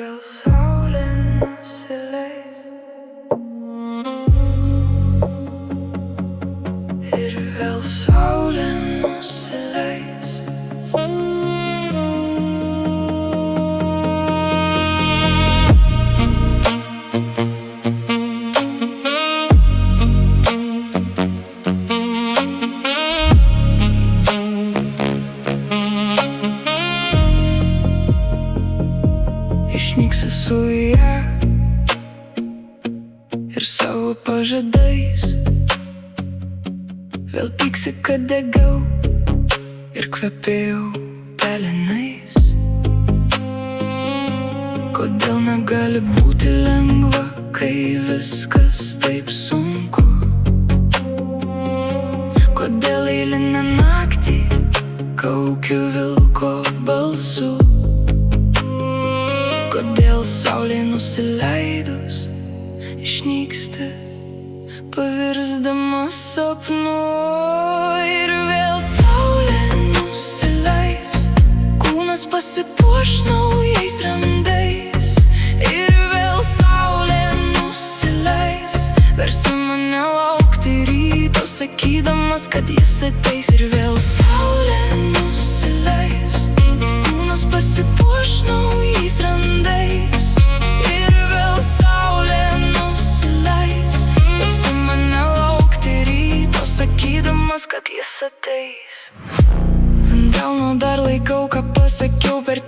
vėl saulė nusileis. Ir vėl saulė nusileis. Išnyksi su ja ir savo pažadais. Vėl pyksi, kad degiau ir kvepėjau pelenais. Kodėl negali būti lengva, kai viskas taip sunku? Kodėl eilinę naktį kaukiu vilko balsu? Kodėl saulė nusileidus išnyksti, pavirsdama sapnu? Ir vėl saulė nusileis, kūnas pasipuoš naujais randais. Ir vėl saulė nusileis, versi mane laukti ryto, sakydamas, kad jis ateis. Ir vėl saulė nusileis, kūnas pasipuoš naujais randais. Ir vėl saulė nusileis, versi mane laukti ryto, sakydamas, kad jis ateis. Ant delno dar laikau, ką pasakiau per